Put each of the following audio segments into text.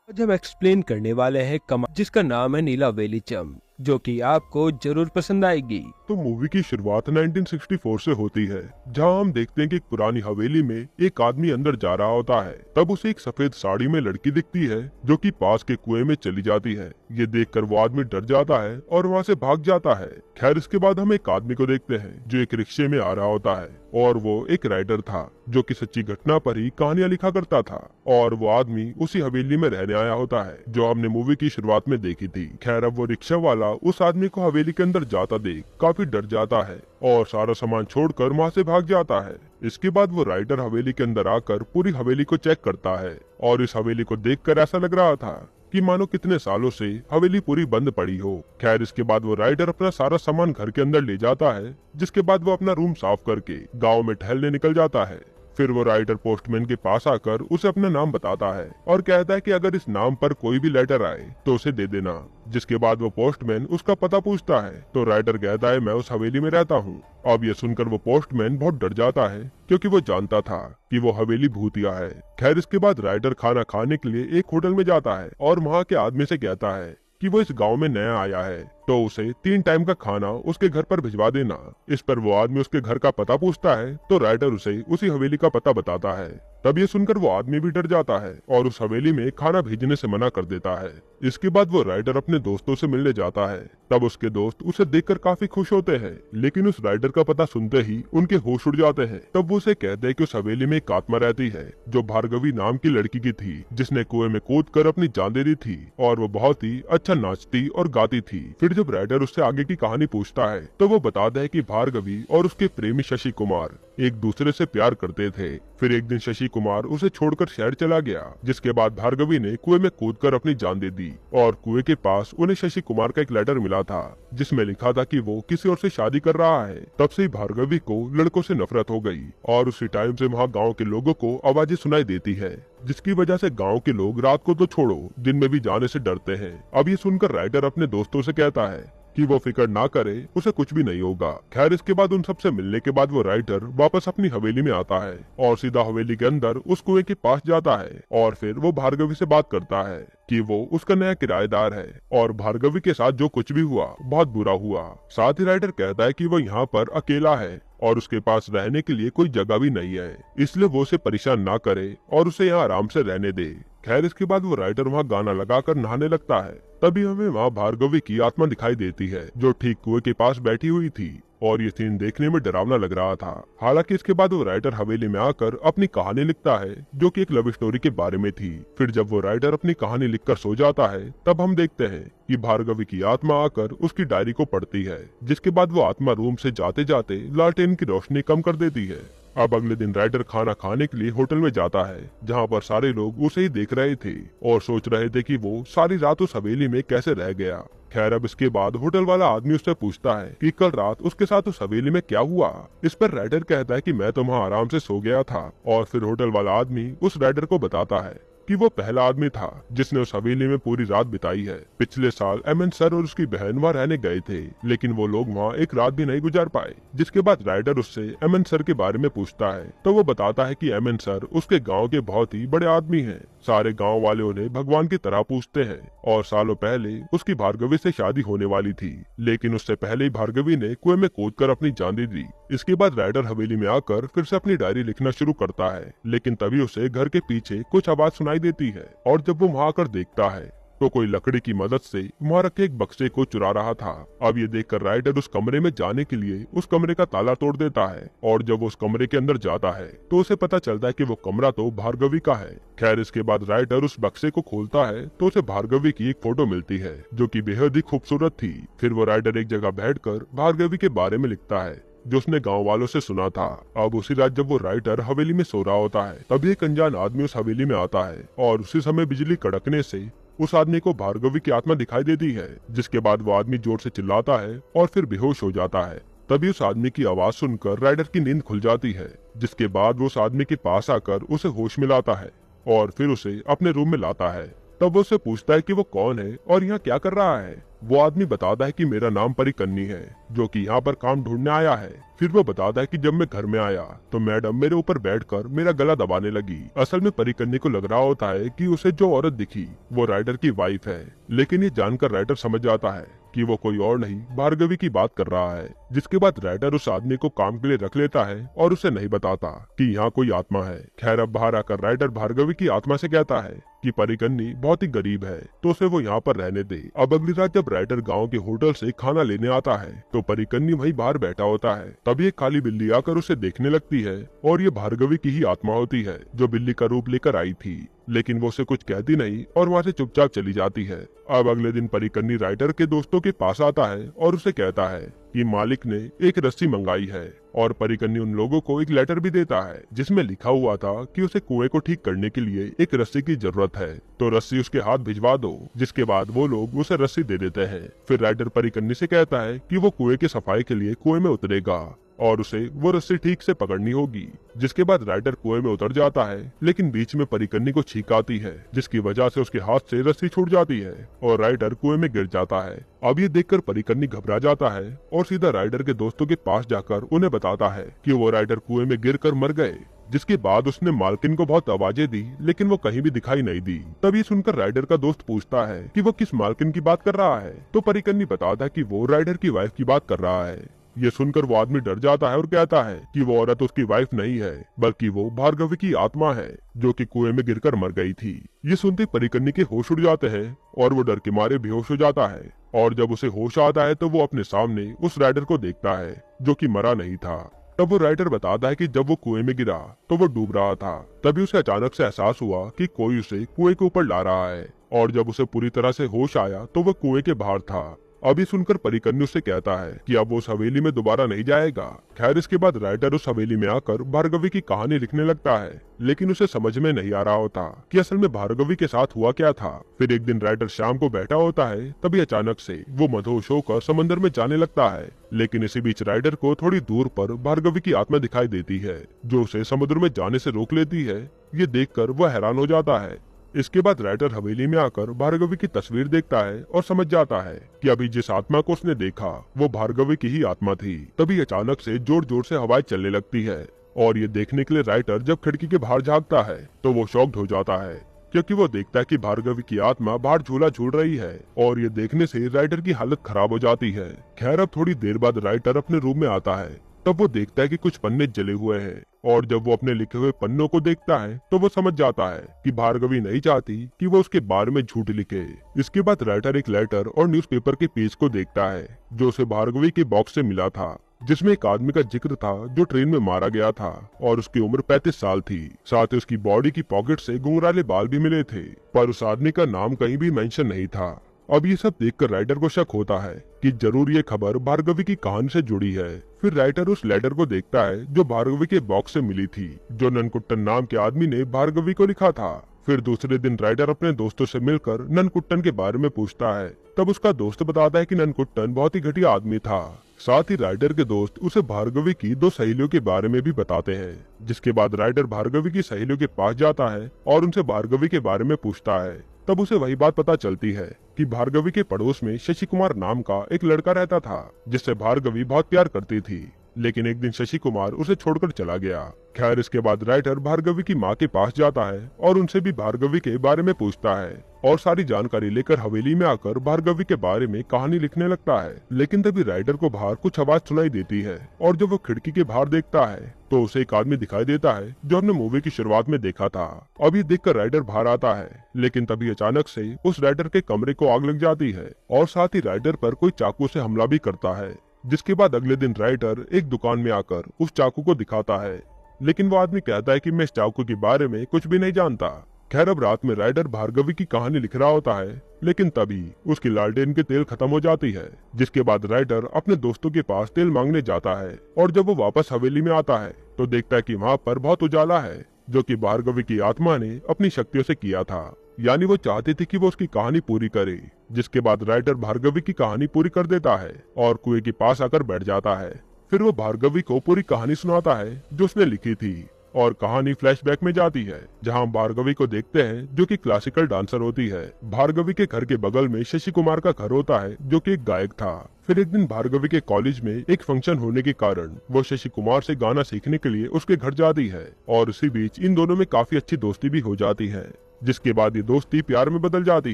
आज हम एक्सप्लेन करने वाले हैं कमाल, जिसका नाम है नीला वेलिचम, जो कि आपको जरूर पसंद आएगी। तो मूवी की शुरुआत 1964 से होती है, जहां हम देखते हैं कि एक पुरानी हवेली में एक आदमी अंदर जा रहा होता है। तब उसे एक सफेद साड़ी में लड़की दिखती है जो कि पास के कुएं में चली जाती है। ये देखकर वो आदमी डर जाता है और वहां से भाग जाता है। खैर, इसके बाद हम एक आदमी को देखते हैं जो एक रिक्शे में आ रहा होता है, और वो एक राइटर था जो कि सच्ची घटना पर ही कहानियां लिखा करता था। और वो आदमी उसी हवेली में रहने आया होता है जो हमने मूवी की शुरुआत में देखी थी। खैर, अब वो रिक्शा वाला उस आदमी को हवेली के अंदर जाता देख काफी डर जाता है और सारा सामान छोड़कर वहाँ से भाग जाता है। इसके बाद वो राइटर हवेली के अंदर आकर पूरी हवेली को चेक करता है, और इस हवेली को देखकर ऐसा लग रहा था कि मानो कितने सालों से हवेली पूरी बंद पड़ी हो। खैर, इसके बाद वो राइडर अपना सारा सामान घर के अंदर ले जाता है, जिसके बाद वो अपना रूम साफ करके गांव में टहलने निकल जाता है। फिर वो राइटर पोस्टमैन के पास आकर उसे अपना नाम बताता है और कहता है कि अगर इस नाम पर कोई भी लेटर आए तो उसे दे देना। जिसके बाद वो पोस्टमैन उसका पता पूछता है तो राइटर कहता है, मैं उस हवेली में रहता हूँ। अब ये सुनकर वो पोस्टमैन बहुत डर जाता है, क्योंकि वो जानता था कि वो हवेली भूतिया है। खैर, इसके बाद राइटर खाना खाने के लिए एक होटल में जाता है और वहाँ के आदमी से कहता है कि वो इस गांव में नया आया है, तो उसे 3 टाइम का खाना उसके घर पर भिजवा देना। इस पर वो आदमी उसके घर का पता पूछता है तो राइटर उसे उसी हवेली का पता बताता है। तब ये सुनकर वो आदमी भी डर जाता है और उस हवेली में खाना भेजने से मना कर देता है। इसके बाद वो राइटर अपने दोस्तों से मिलने जाता है। तब उसके दोस्त उसे देखकर काफी खुश होते हैं, लेकिन उस राइटर का पता सुनते ही उनके होश उड़ जाते हैं। तब वो उसे कहते हैं कि उस हवेली में एक आत्मा रहती है जो भार्गवी नाम की लड़की की थी, जिसने कुएं में कूदकर अपनी जान दे दी थी, और वो बहुत ही अच्छा नाचती और गाती थी। फिर जब राइटर उससे आगे की कहानी पूछता है तो वो बताता है कि भार्गवी और उसके प्रेमी शशि कुमार एक दूसरे से प्यार करते थे। फिर एक दिन शशि कुमार उसे छोड़कर शहर चला गया, जिसके बाद भार्गवी ने कुएं में कूदकर अपनी जान दे दी। और कुएं के पास उन्हें शशि कुमार का एक लेटर मिला था जिसमें लिखा था कि वो किसी और से शादी कर रहा है। तब से ही भार्गवी को लड़कों से नफरत हो गई और उसी टाइम से वहाँ गाँव के लोगों को आवाजें सुनाई देती है, जिसकी वजह से गांव के लोग रात को तो छोड़ो दिन में भी जाने से डरते हैं। अब ये सुनकर राइटर अपने दोस्तों से कहता है कि वो फिक्र ना करे, उसे कुछ भी नहीं होगा। खैर, इसके बाद उन सबसे मिलने के बाद वो राइटर वापस अपनी हवेली में आता है और सीधा हवेली के अंदर उस कुएं के पास जाता है, और फिर वो भार्गवी से बात करता है कि वो उसका नया किराएदार है और भार्गवी के साथ जो कुछ भी हुआ बहुत बुरा हुआ। साथ ही राइटर कहता है कि वो यहाँ पर अकेला है और उसके पास रहने के लिए कोई जगह भी नहीं है, इसलिए वो उसे परेशान ना करे और उसे यहाँ आराम से रहने दे। खैर, इसके बाद वो राइटर वहाँ गाना लगाकर नहाने लगता है। तभी हमें वहाँ भार्गवी की आत्मा दिखाई देती है जो ठीक कुएं के पास बैठी हुई थी, और ये सीन देखने में डरावना लग रहा था। हालांकि इसके बाद वो राइटर हवेली में आकर अपनी कहानी लिखता है जो कि एक लव स्टोरी के बारे में थी। फिर जब वो राइटर अपनी कहानी लिखकर सो जाता है तब हम देखते हैं कि भार्गवी की आत्मा आकर उसकी डायरी को पढ़ती है, जिसके बाद वो आत्मा रूम से जाते जाते लालटेन की रोशनी कम कर देती है। अब अगले दिन राइटर खाना खाने के लिए होटल में जाता है, जहाँ पर सारे लोग उसे ही देख रहे थे और सोच रहे थे कि वो सारी रात उस हवेली में कैसे रह गया। खैर, अब इसके बाद होटल वाला आदमी उससे पूछता है कि कल रात उसके साथ उस हवेली में क्या हुआ। इस पर राइटर कहता है कि मैं तो वहाँ आराम से सो गया था। और फिर होटल वाला आदमी उस राइटर को बताता है कि वो पहला आदमी था जिसने उस हवेली में पूरी रात बिताई है। पिछले साल एमएन सर और उसकी बहन वहाँ रहने गए थे, लेकिन वो लोग वहाँ एक रात भी नहीं गुजार पाए। जिसके बाद राइडर उससे एमएन सर के बारे में पूछता है तो वो बताता है कि एमएन सर उसके गांव के बहुत ही बड़े आदमी हैं। सारे गांव वाले उन्हें भगवान की तरह पूछते हैं, और सालों पहले उसकी भार्गवी से शादी होने वाली थी, लेकिन उससे पहले ही भार्गवी ने कुएं में कूदकर अपनी जान दे दी। इसके बाद राइडर हवेली में आकर फिर से अपनी डायरी लिखना शुरू करता है, लेकिन तभी उसे घर के पीछे कुछ आवाज सुनाई देती है, और जब वो वहाँ आकर देखता है तो कोई लकड़ी की मदद से वहाँ रखे एक बक्से को चुरा रहा था। अब ये देखकर राइडर उस कमरे में जाने के लिए उस कमरे का ताला तोड़ देता है, और जब वो उस कमरे के अंदर जाता है तो उसे पता चलता है कि वो कमरा तो भार्गवी का है। खैर, इसके बाद राइडर उस बक्से को खोलता है तो उसे भार्गवी की एक फोटो मिलती है जो कि बेहद ही खूबसूरत थी। फिर वो राइडर एक जगह बैठकर भार्गवी के बारे में लिखता है जो उसने गांव वालों से सुना था। अब उसी रात जब वो राइटर हवेली में सो रहा होता है तभी एक अनजान आदमी उस हवेली में आता है, और उसी समय बिजली कड़कने से उस आदमी को भार्गवी की आत्मा दिखाई देती है। जिसके बाद वो आदमी जोर से चिल्लाता है और फिर बेहोश हो जाता है। तभी उस आदमी की आवाज सुनकर राइडर की नींद खुल जाती है, जिसके बाद वो उस आदमी के पास आकर उसे होश में लाता है और फिर उसे अपने रूम में लाता है। तब वो उससे पूछता है कि वो कौन है और यहाँ क्या कर रहा है। वो आदमी बताता है कि मेरा नाम परिकन्नी है, जो कि यहाँ पर काम ढूंढने आया है। फिर वो बताता है कि जब मैं घर में आया तो मैडम मेरे ऊपर बैठकर मेरा गला दबाने लगी। असल में परिकन्नी को लग रहा होता है कि उसे जो औरत दिखी वो राइटर की वाइफ है, लेकिन ये जानकर राइटर समझ जाता है कि वो कोई और नहीं भार्गवी की बात कर रहा है। जिसके बाद राइटर उस आदमी को काम के लिए रख लेता है और उसे नहीं बताता कि यहाँ कोई आत्मा है। खैर अब बाहर आकर राइटर भार्गवी की आत्मा से कहता है कि परिकन्नी बहुत ही गरीब है तो उसे वो यहाँ पर रहने दे। अब अगली रात जब राइटर गांव के होटल से खाना लेने आता है तो परिकन्नी वहीं बाहर बैठा होता है। तभी एक काली बिल्ली आकर उसे देखने लगती है और ये भार्गवी की ही आत्मा होती है जो बिल्ली का रूप लेकर आई थी, लेकिन वो उसे कुछ कहती नहीं और वहाँ से चुपचाप चली जाती है। अब अगले दिन परिकन्नी राइटर के दोस्तों के पास आता है और उसे कहता है कि मालिक ने एक रस्सी मंगाई है, और परिकन्नी उन लोगों को एक लेटर भी देता है जिसमें लिखा हुआ था कि उसे कुएं को ठीक करने के लिए एक रस्सी की जरूरत है, तो रस्सी उसके हाथ भिजवा दो। जिसके बाद वो लोग उसे रस्सी दे देते हैं। फिर राइटर परिकन्नी से कहता है कि वो कुएं की सफाई के लिए कुएं में उतरेगा और उसे वो रस्सी ठीक से पकड़नी होगी। जिसके बाद राइटर कुएं में उतर जाता है, लेकिन बीच में परिकन्नी को छींक आती है जिसकी वजह से उसके हाथ से रस्सी छूट जाती है और राइटर कुएं में गिर जाता है। अब ये देखकर परिकन्नी घबरा जाता है और सीधा राइटर के दोस्तों के पास जाकर उन्हें बताता है कि वो राइटर कुएं में गिरकर मर गए। जिसके बाद उसने मालकिन को बहुत आवाजें दी लेकिन वो कहीं भी दिखाई नहीं दी। तब ये सुनकर राइटर का दोस्त पूछता है कि वो किस मालकिन की बात कर रहा है, तो परिकन्नी बताता है कि वो राइटर की वाइफ की बात कर रहा है। ये सुनकर वो आदमी डर जाता है और कहता है कि वो औरत उसकी वाइफ नहीं है बल्कि वो भार्गवी की आत्मा है जो कि कुएं में गिरकर मर गई थी। ये सुनते परिकन्नी के होश उड़ जाते हैं और वो डर के मारे बेहोश हो जाता है, और जब उसे होश आता है तो वो अपने सामने उस राइडर को देखता है जो कि मरा नहीं था। तब वो राइटर बताता है कि जब वो कुएं में गिरा तो वो डूब रहा था। तभी उसे अचानक से एहसास हुआ कि कोई उसे कुएं के ऊपर ला रहा है, और जब उसे पूरी तरह से होश आया तो वो कुएं के बाहर था। अभी सुनकर परिकन्नी उससे कहता है कि अब वो उस हवेली में दोबारा नहीं जाएगा। खैर इसके बाद राइटर उस हवेली में आकर भार्गवी की कहानी लिखने लगता है, लेकिन उसे समझ में नहीं आ रहा होता कि असल में भार्गवी के साथ हुआ क्या था। फिर एक दिन राइटर शाम को बैठा होता है, तभी अचानक से वो मदहोश होकर समंदर में जाने लगता है। लेकिन इसी बीच राइटर को थोड़ी दूर पर भार्गवी की आत्मा दिखाई देती है जो उसे समुद्र में जाने से रोक लेती है। ये देखकर वह हैरान हो जाता है। इसके बाद राइटर हवेली में आकर भार्गवी की तस्वीर देखता है और समझ जाता है कि अभी जिस आत्मा को उसने देखा वो भार्गवी की ही आत्मा थी। तभी अचानक से जोर जोर से हवाएं चलने लगती है, और ये देखने के लिए राइटर जब खिड़की के बाहर झांकता है तो वो शॉक्ड हो जाता है, क्योंकि वो देखता है कि भार्गवी की आत्मा बाहर झूला झूल रही है, और ये देखने से राइटर की हालत खराब हो जाती है। खैर अब थोड़ी देर बाद राइटर अपने रूम में आता है, तब वो देखता है कि कुछ पन्ने जले हुए हैं, और जब वो अपने लिखे हुए पन्नों को देखता है तो वो समझ जाता है कि भार्गवी नहीं चाहती कि वो उसके बारे में झूठ लिखे। इसके बाद राइटर एक लेटर और न्यूज़पेपर के पेज को देखता है जो उसे भार्गवी के बॉक्स से मिला था, जिसमें एक आदमी का जिक्र था जो ट्रेन में मारा गया था और उसकी उम्र 35 साल थी। साथ ही उसकी बॉडी की पॉकेट से घुंघराले बाल भी मिले थे, पर उस आदमी का नाम कहीं भी मेंशन नहीं था। अब ये सब देखकर राइटर को शक होता है कि जरूर ये खबर भार्गवी की कहानी से जुड़ी है। फिर राइटर उस लेटर को देखता है जो भार्गवी के बॉक्स से मिली थी, जो ननकुट्टन नाम के आदमी ने भार्गवी को लिखा था। फिर दूसरे दिन राइटर अपने दोस्तों से मिलकर ननकुट्टन के बारे में पूछता है। तब उसका दोस्त बताता है कि ननकुट्टन बहुत ही घटिया आदमी था। साथ ही राइटर के दोस्त उसे भार्गवी की 2 सहेलियों के बारे में भी बताते हैं। जिसके बाद राइटर भार्गवी की सहेलियों के पास जाता है और उनसे भार्गवी के बारे में पूछता है। तब उसे वही बात पता चलती है कि भार्गवी के पड़ोस में शशि कुमार नाम का एक लड़का रहता था जिससे भार्गवी बहुत प्यार करती थी, लेकिन एक दिन शशि कुमार उसे छोड़कर चला गया। खैर इसके बाद राइटर भार्गवी की माँ के पास जाता है और उनसे भी भार्गवी के बारे में पूछता है, और सारी जानकारी लेकर हवेली में आकर भार्गवी के बारे में कहानी लिखने लगता है। लेकिन तभी राइटर को बाहर कुछ आवाज सुनाई देती है, और जब वो खिड़की के बाहर देखता है तो उसे एक आदमी दिखाई देता है जो हमने मूवी की शुरुआत में देखा था। अब ये देखकर राइटर बाहर आता है, लेकिन तभी अचानक से उस राइटर के कमरे को आग लग जाती है, और साथ ही राइटर पर कोई चाकू से हमला भी करता है। जिसके बाद अगले दिन राइटर एक दुकान में आकर उस चाकू को दिखाता है, लेकिन वो आदमी कहता है कि मैं इस चाकू के बारे में कुछ भी नहीं जानता। खैर अब रात में राइटर भार्गवी की कहानी लिख रहा होता है, लेकिन तभी उसकी लालटेन के तेल खत्म हो जाती है। जिसके बाद राइटर अपने दोस्तों के पास तेल मांगने जाता है, और जब वो वापस हवेली में आता है तो देखता है कि वहाँ पर बहुत उजाला है, जो कि भार्गवी की आत्मा ने अपनी शक्तियों से किया था। यानी वो चाहती थी कि वो उसकी कहानी पूरी करे। जिसके बाद राइटर भार्गवी की कहानी पूरी कर देता है और कुएं के पास आकर बैठ जाता है। फिर वो भार्गवी को पूरी कहानी सुनाता है जो उसने लिखी थी। और कहानी फ्लैशबैक में जाती है, जहां हम भार्गवी को देखते हैं जो कि क्लासिकल डांसर होती है। भार्गवी के घर के बगल में शशि कुमार का घर होता है जो कि एक गायक था। फिर एक दिन भार्गवी के कॉलेज में एक फंक्शन होने के कारण वो शशि कुमार से गाना सीखने के लिए उसके घर जाती है और उसी बीच इन दोनों में काफी अच्छी दोस्ती भी हो जाती है, जिसके बाद ये दोस्ती प्यार में बदल जाती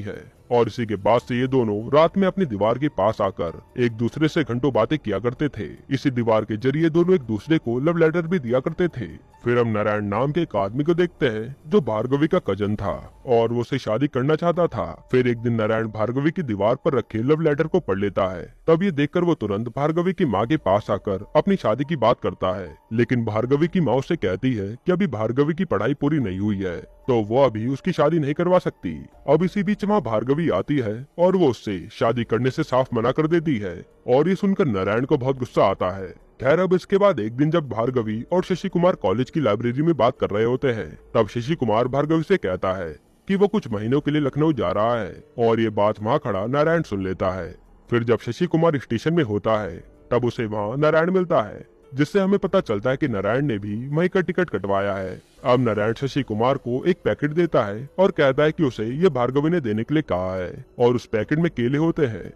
है। और इसी के बाद से ये दोनों रात में अपनी दीवार के पास आकर एक दूसरे से घंटों बातें किया करते थे। इसी दीवार के जरिए दोनों एक दूसरे को लव लेटर भी दिया करते थे। फिर हम नारायण नाम के एक आदमी को देखते हैं जो भार्गवी का कजन था और वो उसे शादी करना चाहता था। फिर एक दिन नारायण भार्गवी की दीवार पर रखे लव लेटर को पढ़ लेता है। तब ये देखकर वो तुरंत भार्गवी की माँ के पास आकर अपनी शादी की बात करता है, लेकिन भार्गवी की माँ उससे कहती है कि अभी भार्गवी की पढ़ाई पूरी नहीं हुई है तो वो अभी उसकी शादी नहीं करवा सकती। अब इसी बीच वहाँ भार्गवी आती है और वो उससे शादी करने से साफ मना कर देती है और ये सुनकर नारायण को बहुत गुस्सा आता है। खैर अब इसके बाद एक दिन जब भार्गवी और शशि कुमार कॉलेज की लाइब्रेरी में बात कर रहे होते हैं, तब शशि कुमार भार्गवी से कहता है कि वो कुछ महीनों के लिए लखनऊ जा रहा है और ये बात वहाँ खड़ा नारायण सुन लेता है। फिर जब शशि कुमार स्टेशन में होता है तब उसे वहाँ नारायण मिलता है, जिससे हमें पता चलता है कि नारायण ने भी वहीं का टिकट कटवाया है। अब नारायण शशि कुमार को एक पैकेट देता है और कहता है कि उसे ये भार्गवी ने देने के लिए कहा है और उस पैकेट में केले होते हैं।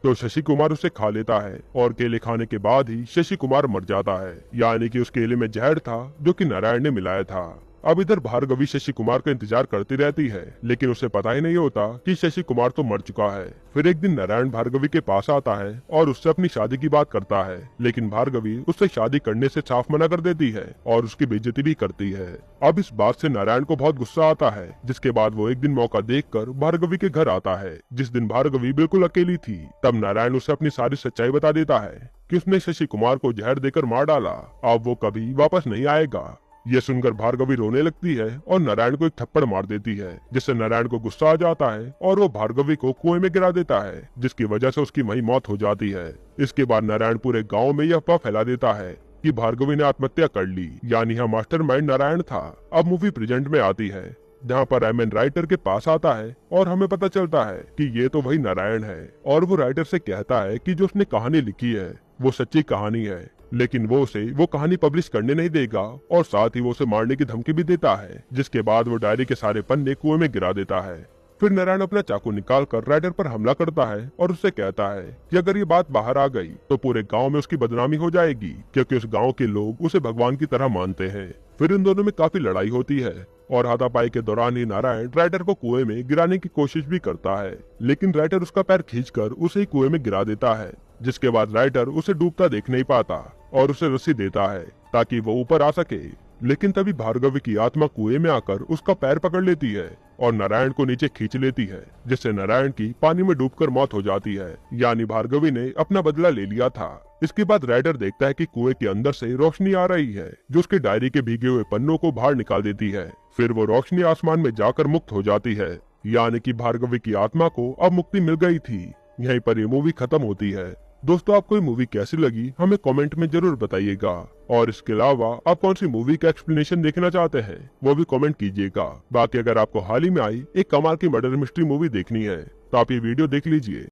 तो शशि कुमार उसे खा लेता है और केले खाने के बाद ही शशि कुमार मर जाता है, यानी कि उस केले में जहर था जो कि नारायण ने मिलाया था। अब इधर भार्गवी शशि कुमार का इंतजार करती रहती है, लेकिन उसे पता ही नहीं होता कि शशि कुमार तो मर चुका है। फिर एक दिन नारायण भार्गवी के पास आता है और उससे अपनी शादी की बात करता है, लेकिन भार्गवी उससे शादी करने से साफ मना कर देती है और उसकी बेइज्जती भी करती है। अब इस बात से नारायण को बहुत गुस्सा आता है, जिसके बाद वो एक दिन मौका देखकर भार्गवी के घर आता है। जिस दिन भार्गवी बिल्कुल अकेली थी, तब नारायण उसे अपनी सारी सच्चाई बता देता है कि उसने शशि कुमार को जहर देकर मार डाला, अब वो कभी वापस नहीं आएगा। ये सुनकर भार्गवी रोने लगती है और नारायण को एक थप्पड़ मार देती है, जिससे नारायण को गुस्सा आ जाता है और वो भार्गवी को कुएं में गिरा देता है, जिसकी वजह से उसकी वहीं मौत हो जाती है। इसके बाद नारायण पूरे गांव में यह अफवाह फैला देता है कि भार्गवी ने आत्महत्या कर ली, यानी यहाँ मास्टरमाइंड नारायण था। अब मूवी प्रेजेंट में आती है, जहाँ पर एमएन राइटर के पास आता है और हमें पता चलता है कि ये तो वही नारायण है और वो राइटर से कहता है कि जो उसने कहानी लिखी है वो सच्ची कहानी है, लेकिन वो उसे वो कहानी पब्लिश करने नहीं देगा और साथ ही वो उसे मारने की धमकी भी देता है, जिसके बाद वो डायरी के सारे पन्ने कुएं में गिरा देता है। फिर नारायण अपना चाकू निकालकर राइटर पर हमला करता है और उससे कहता है कि अगर ये बात बाहर आ गई तो पूरे गांव में उसकी बदनामी हो जाएगी, क्योंकि उस गांव के लोग उसे भगवान की तरह मानते हैं। फिर इन दोनों में काफी लड़ाई होती है और हाथापाई के दौरान ही नारायण राइटर को कुएं में गिराने की कोशिश भी करता है, लेकिन राइटर उसका पैर खींचकर उसे ही कुएं में गिरा देता है, जिसके बाद राइटर उसे डूबता देख नहीं पाता और उसे रस्सी देता है ताकि वो ऊपर आ सके। लेकिन तभी भार्गवी की आत्मा कुएं में आकर उसका पैर पकड़ लेती है और नारायण को नीचे खींच लेती है, जिससे नारायण की पानी में डूबकर मौत हो जाती है, यानी भार्गवी ने अपना बदला ले लिया था। इसके बाद राइटर देखता है कि कुएं के अंदर से रोशनी आ रही है, जो उसके डायरी के भीगे हुए पन्नों को बाहर निकाल देती है। फिर वो रोशनी आसमान में जाकर मुक्त हो जाती है, यानी कि भार्गवी की आत्मा को अब मुक्ति मिल गई थी। यहीं पर ये मूवी खत्म होती है। दोस्तों, आपको ये मूवी कैसी लगी हमें कमेंट में जरूर बताइएगा, और इसके अलावा आप कौन सी मूवी का एक्सप्लेनेशन देखना चाहते हैं वो भी कमेंट कीजिएगा। बाकी अगर आपको हाल ही में आई एक कमाल की मर्डर मिस्ट्री मूवी देखनी है तो आप ये वीडियो देख लीजिए।